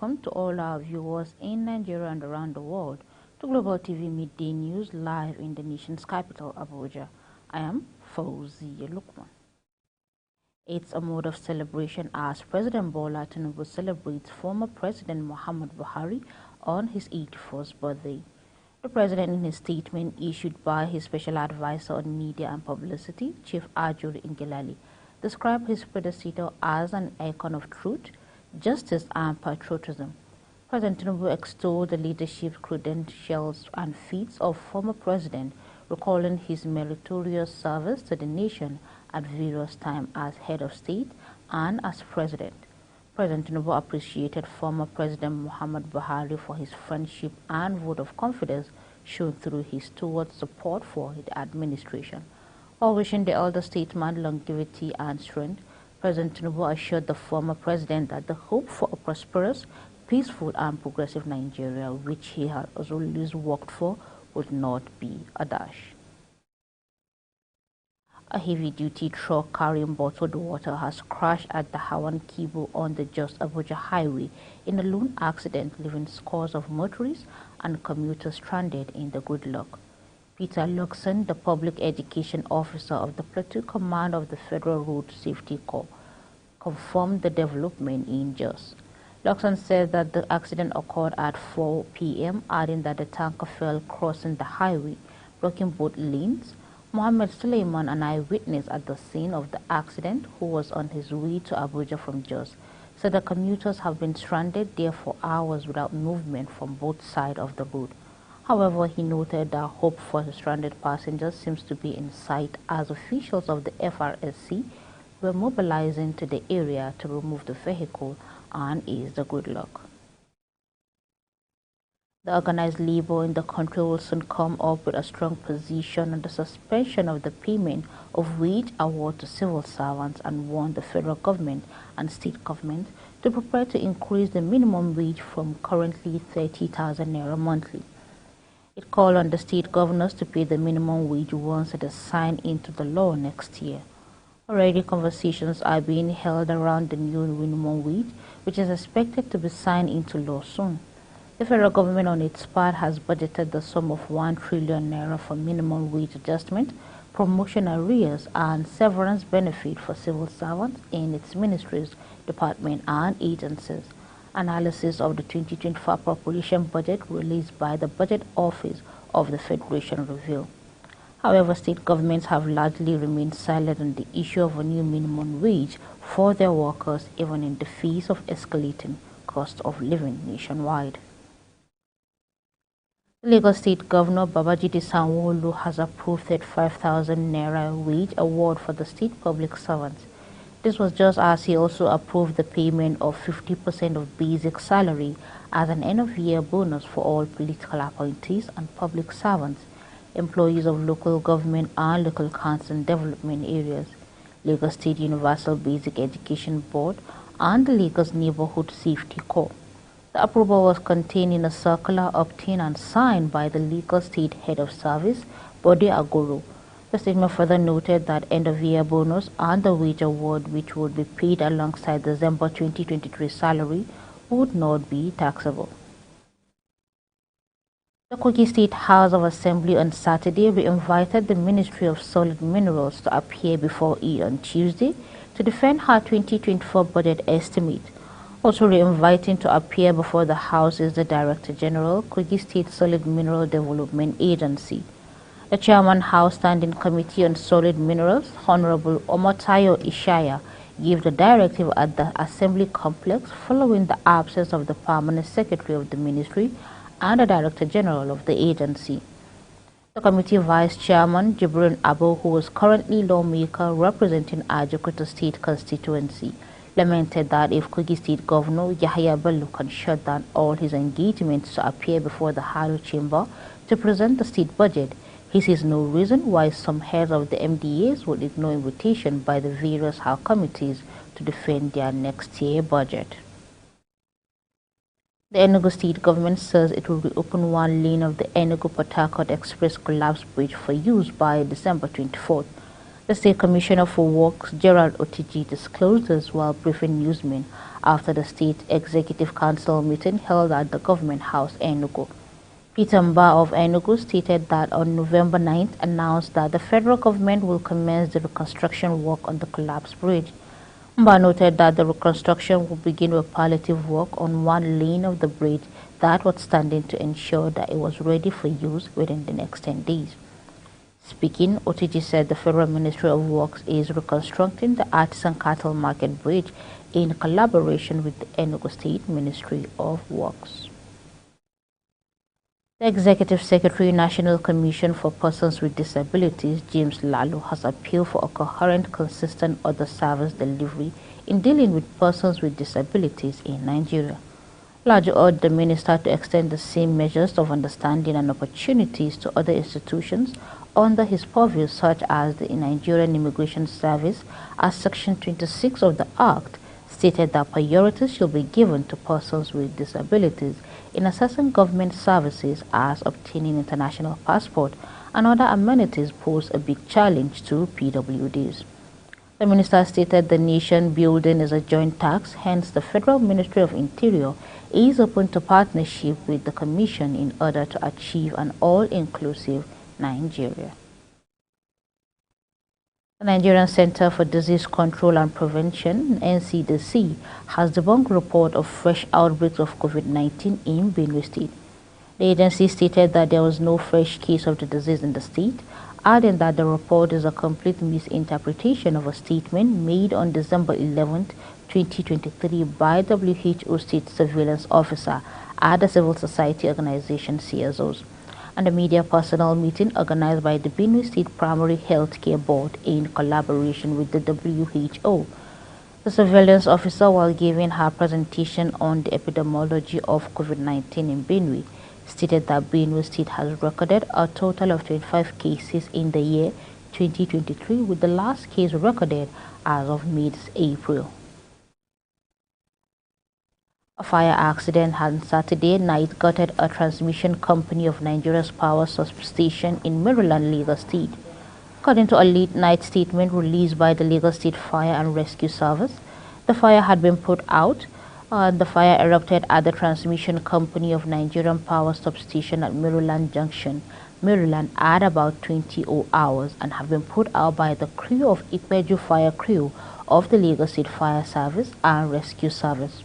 welcome to all our viewers in Nigeria and around the world to Global TV Midday News live in the nation's capital, Abuja. I am Fauziya Lukman. It's a mode of celebration as President Bola Tinubu celebrates former President Muhammad Buhari on his 81st birthday. The president, in his statement issued by his special advisor on media and publicity, Chief Ajuri Ngelale, described his predecessor as an icon of truth, justice and patriotism. President Tinubu extolled the leadership credentials and feats of former president, recalling his meritorious service to the nation at various times as head of state and as president. President Tinubu appreciated former President Muhammad Buhari for his friendship and vote of confidence shown through his steward support for his administration. While wishing the elder statesman longevity and strength, President Tinubu assured the former president that the hope for a prosperous, peaceful and progressive Nigeria, which he had always worked for, would not be a dash. A heavy-duty truck carrying bottled water has crashed at the Hawan Kibo on the Jos Abuja highway in a lone accident, leaving scores of motorists and commuters stranded in the gridlock. Peter Luxon, the public education officer of the Platoon Command of the Federal Road Safety Corps, confirmed the development in Jos. Luxon said that the accident occurred at 4 p.m., adding that the tanker fell crossing the highway, blocking both lanes. Mohammed Suleiman, an eyewitness at the scene of the accident, who was on his way to Abuja from Jos, said the commuters have been stranded there for hours without movement from both sides of the road. However, he noted that hope for the stranded passengers seems to be in sight as officials of the FRSC were mobilizing to the area to remove the vehicle and ease the gridlock. The organized labor in the country will soon come up with a strong position on the suspension of the payment of wage award to civil servants and warned the federal government and state government to prepare to increase the minimum wage from currently 30,000 naira monthly. It called on the state governors to pay the minimum wage once it is signed into the law next year. Already conversations are being held around the new minimum wage, which is expected to be signed into law soon. The federal government on its part has budgeted the sum of 1 trillion naira for minimum wage adjustment, promotion arrears and severance benefit for civil servants in its ministries, departments and agencies. Analysis of the 2024 appropriation budget released by the Budget Office of the Federation revealed. However, state governments have largely remained silent on the issue of a new minimum wage for their workers, even in the face of escalating cost of living nationwide. The Lagos State Governor Babajide Sanwo-Olu has approved 35,000 naira wage award for the state public servants. This was just as he also approved the payment of 50% of basic salary as an end-of-year bonus for all political appointees and public servants, employees of local government and local council development areas, Lagos State Universal Basic Education Board, and the Lagos Neighborhood Safety Corps. The approval was contained in a circular obtained and signed by the Lagos State Head of Service, Bode Agoro. The statement further noted that end-of-year bonus and the wage award, which would be paid alongside the December 2023 salary, would not be taxable. The Kogi State House of Assembly on Saturday re-invited the Ministry of Solid Minerals to appear before it on Tuesday to defend her 2024 budget estimate. Also re-inviting to appear before the House is the Director General, Kogi State Solid Mineral Development Agency. The Chairman, House Standing Committee on Solid Minerals, Honorable Omotayo Ishaya, gave the directive at the Assembly Complex following the absence of the Permanent Secretary of the Ministry and the Director General of the agency. The committee Vice Chairman, Jibrin Abo, who was currently lawmaker representing Ajakuta State constituency, lamented that if Kogi State Governor Yahya Bello can shut down all his engagements to appear before the Haro Chamber to present the state budget, he sees no reason why some heads of the MDAs would ignore invitation by the various House committees to defend their next year budget. The Enugu State government says it will reopen one lane of the Enugu-Port Harcourt Express collapsed bridge for use by December 24th. The State Commissioner for Works, Gerald Otiji, disclosed this while briefing newsmen after the State Executive Council meeting held at the Government House, Enugu. Peter Mba of Enugu stated that on November 9th announced that the federal government will commence the reconstruction work on the collapsed bridge. Mba noted that the reconstruction will begin with palliative work on one lane of the bridge that was standing to ensure that it was ready for use within the next 10 days. Speaking, Otiji said the Federal Ministry of Works is reconstructing the Artisan Cattle Market Bridge in collaboration with the Enugu State Ministry of Works. The Executive Secretary, National Commission for Persons with Disabilities, James Lalo, has appealed for a coherent, consistent order service delivery in dealing with persons with disabilities in Nigeria. Lalo urged the minister to extend the same measures of understanding and opportunities to other institutions under his purview, such as the Nigerian Immigration Service, as Section 26 of the Act stated that priorities should be given to persons with disabilities in accessing government services as obtaining international passport and other amenities pose a big challenge to PWDs. The minister stated the nation building is a joint task, hence the Federal Ministry of Interior is open to partnership with the Commission in order to achieve an all-inclusive Nigeria. The Nigerian Center for Disease Control and Prevention, NCDC, has debunked a report of fresh outbreaks of COVID-19 in Benue State. The agency stated that there was no fresh case of the disease in the state, adding that the report is a complete misinterpretation of a statement made on December 11, 2023 by WHO State Surveillance Officer at the Civil Society Organization CSOs and a media personnel meeting organized by the Benue State Primary Healthcare Board in collaboration with the WHO. The surveillance officer, while giving her presentation on the epidemiology of COVID-19 in Benue, stated that Benue State has recorded a total of 25 cases in the year 2023, with the last case recorded as of mid-April. A fire accident on Saturday night gutted a transmission company of Nigeria's power substation in Maryland, Lagos State. According to a late-night statement released by the Lagos State Fire and Rescue Service, the fire had been put out. The fire erupted at the transmission company of Nigerian Power Substation at Maryland Junction, Maryland, at about 20 hours and have been put out by the crew of Ipeju Fire Crew of the Lagos State Fire Service and Rescue Service.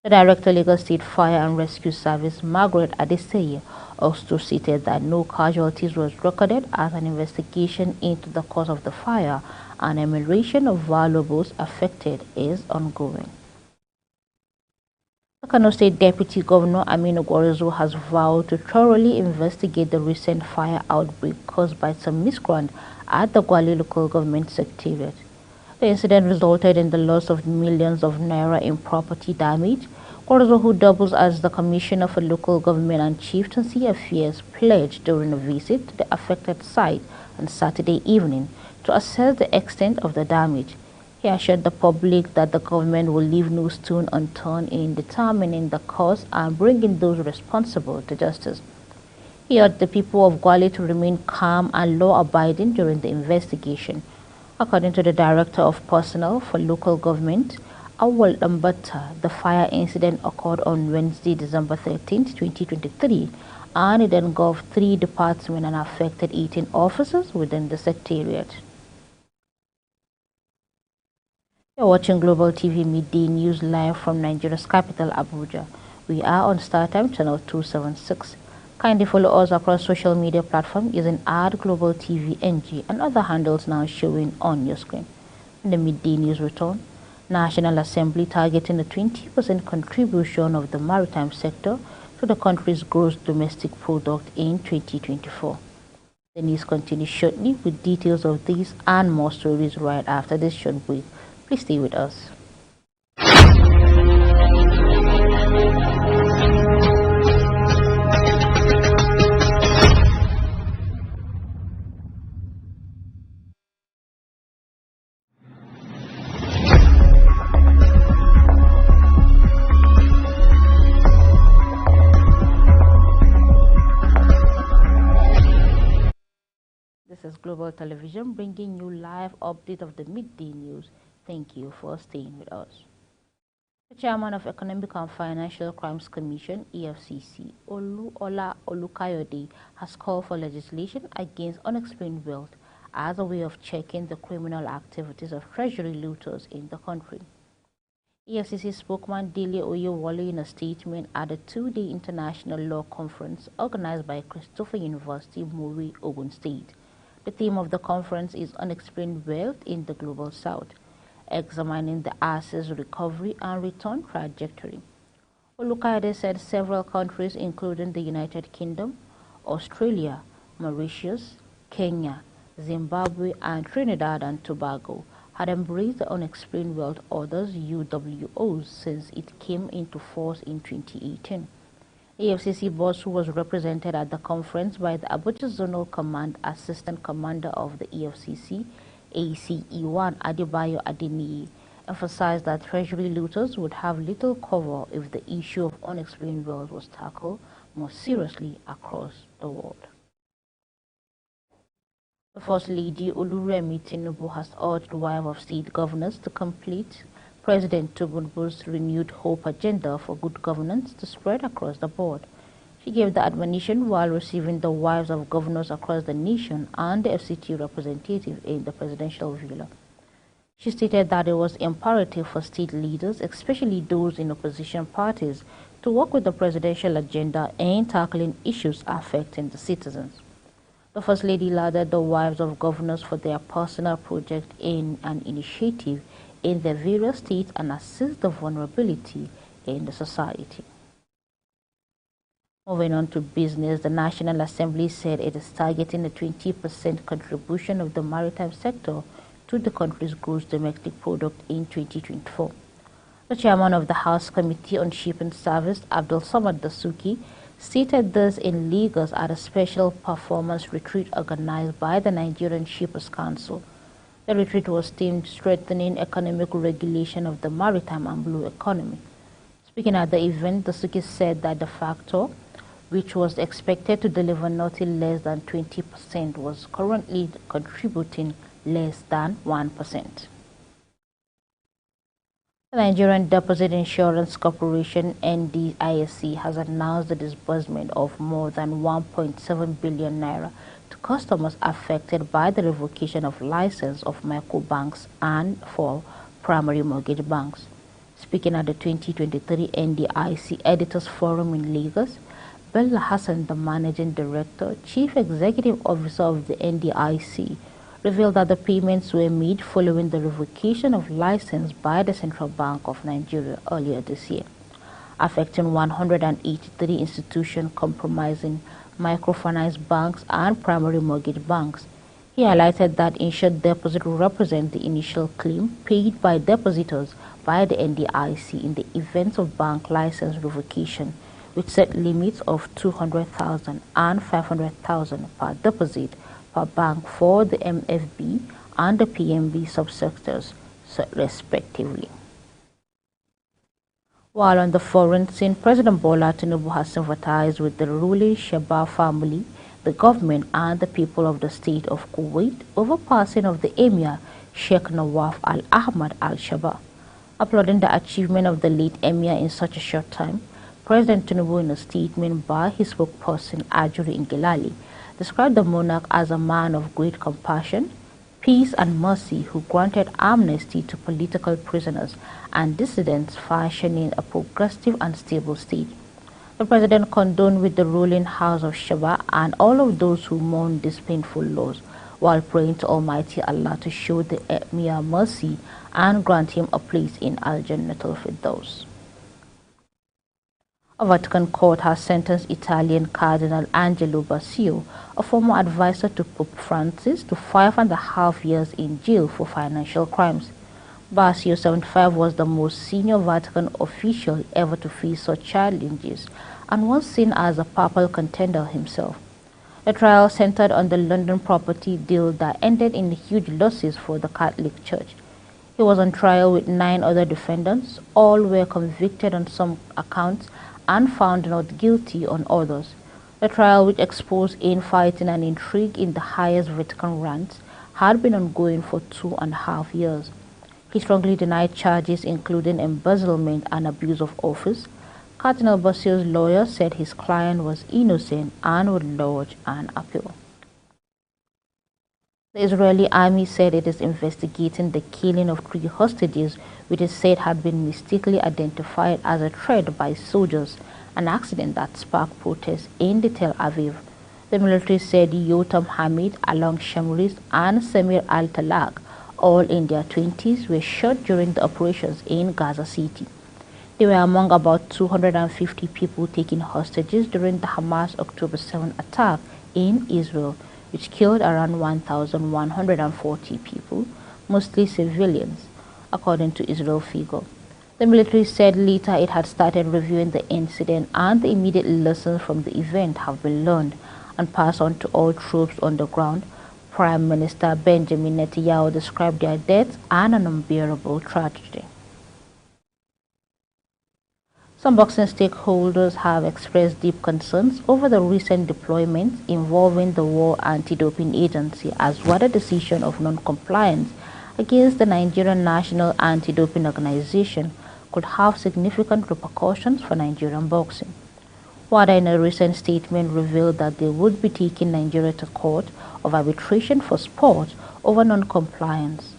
The Director, Lagos State Fire and Rescue Service, Margaret Adeseye, also stated that no casualties was recorded as an investigation into the cause of the fire and enumeration of valuables affected is ongoing. The Kano State Deputy Governor Aminu Gwarzo has vowed to thoroughly investigate the recent fire outbreak caused by some miscreant at the Gwale Local Government Secretariat. The incident resulted in the loss of millions of naira in property damage. Gwarzo, who doubles as the Commissioner for Local Government and Chieftaincy Affairs, pledged during a visit to the affected site on Saturday evening to assess the extent of the damage. He assured the public that the government will leave no stone unturned in determining the cause and bringing those responsible to justice. He urged the people of Gwale to remain calm and law-abiding during the investigation. According to the Director of Personnel for Local Government, Awal Dambata, the fire incident occurred on Wednesday, December 13, 2023, and it engulfed 3 departments and affected 18 officers within the Secretariat. You're watching Global TV Midday News live from Nigeria's capital, Abuja. We are on StarTime channel 276. Kindly follow us across social media platforms using @GlobalTVNG and other handles now showing on your screen. In the midday news return, National Assembly targeting a 20% contribution of the maritime sector to the country's gross domestic product in 2024. The news continues shortly with details of these and more stories right after this short break. Please stay with us. is Global Television, bringing you live update of the midday news. Thank you for staying with us. The chairman of Economic and Financial Crimes Commission (EFCC), Ola Olukayode, has called for legislation against unexplained wealth as a way of checking the criminal activities of treasury looters in the country. EFCC spokesman Dele Oyewole, in a statement at a two-day international law conference organized by Christopher University, Muri, Ogun State. The theme of the conference is Unexplained Wealth in the Global South, examining the assets recovery and return trajectory. Olukayode said several countries, including the United Kingdom, Australia, Mauritius, Kenya, Zimbabwe, and Trinidad and Tobago, had embraced the Unexplained Wealth Orders (UWOs) since it came into force in 2018. EFCC boss, who was represented at the conference by the Abuja Zonal Command Assistant Commander of the EFCC, ACE1 Adebayo Adeniyi, emphasized that treasury looters would have little cover if the issue of unexplained wealth was tackled more seriously across the world. The First Lady Oluremi Tinubu has urged wife of state governors to complete President Tinubu's renewed hope agenda for good governance to spread across the board. She gave the admonition while receiving the wives of governors across the nation and the FCT representative in the presidential villa. She stated that it was imperative for state leaders, especially those in opposition parties, to work with the presidential agenda in tackling issues affecting the citizens. The First Lady lauded the wives of governors for their personal project in an initiative in their various states and assist the vulnerability in the society. Moving on to business, the National Assembly said it is targeting a 20% contribution of the maritime sector to the country's gross domestic product in 2024. The chairman of the House Committee on Shipping Service, Abdul Samad Dasuki, stated this in Lagos at a special performance retreat organized by the Nigerian Shippers Council. The retreat was themed Strengthening Economic Regulation of the Maritime and Blue Economy. Speaking at the event, Dasuki said that the factor, which was expected to deliver nothing less than 20%, was currently contributing less than 1%. The Nigerian Deposit Insurance Corporation (NDIC) has announced the disbursement of more than 1.7 billion naira to customers affected by the revocation of license of microbanks and for primary mortgage banks. Speaking at the 2023 NDIC Editors Forum in Lagos, Bello Hassan, the Managing Director, Chief Executive Officer of the NDIC, revealed that the payments were made following the revocation of license by the Central Bank of Nigeria earlier this year, affecting 183 institutions comprising microfinance banks and primary mortgage banks. He highlighted that insured deposit represent the initial claim paid by depositors by the NDIC in the event of bank license revocation, with set limits of 200,000 and 500,000 per deposit per bank for the MFB and the PMB subsectors, respectively. While on the foreign scene, President Bola Tinubu has sympathized with the ruling Sheba family, the government, and the people of the state of Kuwait over passing of the Emir Sheikh Nawaf Al Ahmad Al Sheba. Applauding the achievement of the late Emir in such a short time, President Tinubu, in a statement by his spokesperson Ajuri Ngilali, described the monarch as a man of great compassion, peace and mercy who granted amnesty to political prisoners and dissidents, fashioning a progressive and stable state. The president condoned with the ruling house of Sheba and all of those who mourn these painful loss, while praying to Almighty Allah to show the Emir mercy and grant him a place in Al-Jannatul Firdaus. A Vatican court has sentenced Italian Cardinal Angelo Basio, a former advisor to Pope Francis, to 5.5 years in jail for financial crimes. Basio, 75, was the most senior Vatican official ever to face such challenges and was seen as a papal contender himself. The trial centered on the London property deal that ended in huge losses for the Catholic Church. He was on trial with 9 other defendants. All were convicted on some accounts and found not guilty on others. The trial, which exposed infighting and intrigue in the highest Vatican ranks, had been ongoing for 2.5 years. He strongly denied charges including embezzlement and abuse of office. Cardinal Bassio's lawyer said his client was innocent and would lodge an appeal. The Israeli army said it is investigating the killing of 3 hostages, which is said had been mistakenly identified as a threat by soldiers, an accident that sparked protests in Tel Aviv. The military said Yotam Hamid, Alon Shamris, and Samir Al-Talaq, all in their 20s, were shot during the operations in Gaza City. They were among about 250 people taken hostages during the Hamas October 7 attack in Israel, which killed around 1,140 people, mostly civilians, according to Israel figure. The military said later it had started reviewing the incident and the immediate lessons from the event have been learned and passed on to all troops on the ground. Prime Minister Benjamin Netanyahu described their deaths as an unbearable tragedy. Some boxing stakeholders have expressed deep concerns over the recent deployments involving the World Anti-Doping Agency, as well as a decision of non-compliance against the Nigerian National Anti-Doping Organization could have significant repercussions for Nigerian boxing. WADA in a recent statement revealed that they would be taking Nigeria to court of arbitration for sport over non-compliance.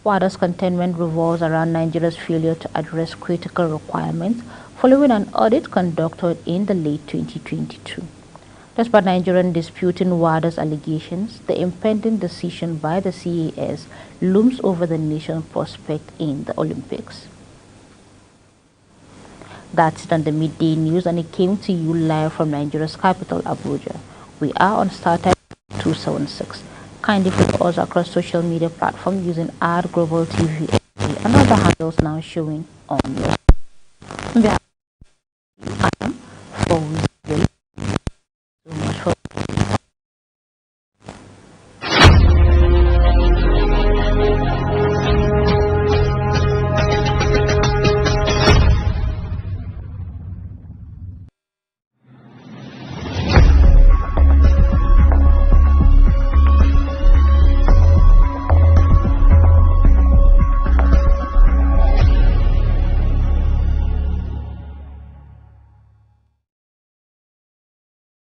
WADA's contentment revolves around Nigeria's failure to address critical requirements following an audit conducted in the late 2022. Despite Nigerian disputing WADA's allegations, the impending decision by the CAS looms over the nation's prospect in the Olympics. That's it on the midday news, and it came to you live from Nigeria's capital, Abuja. We are on StarTimes 276. Kindly follow us across social media platforms using @GlobalTV and other handles now showing on your. I am Fauzi.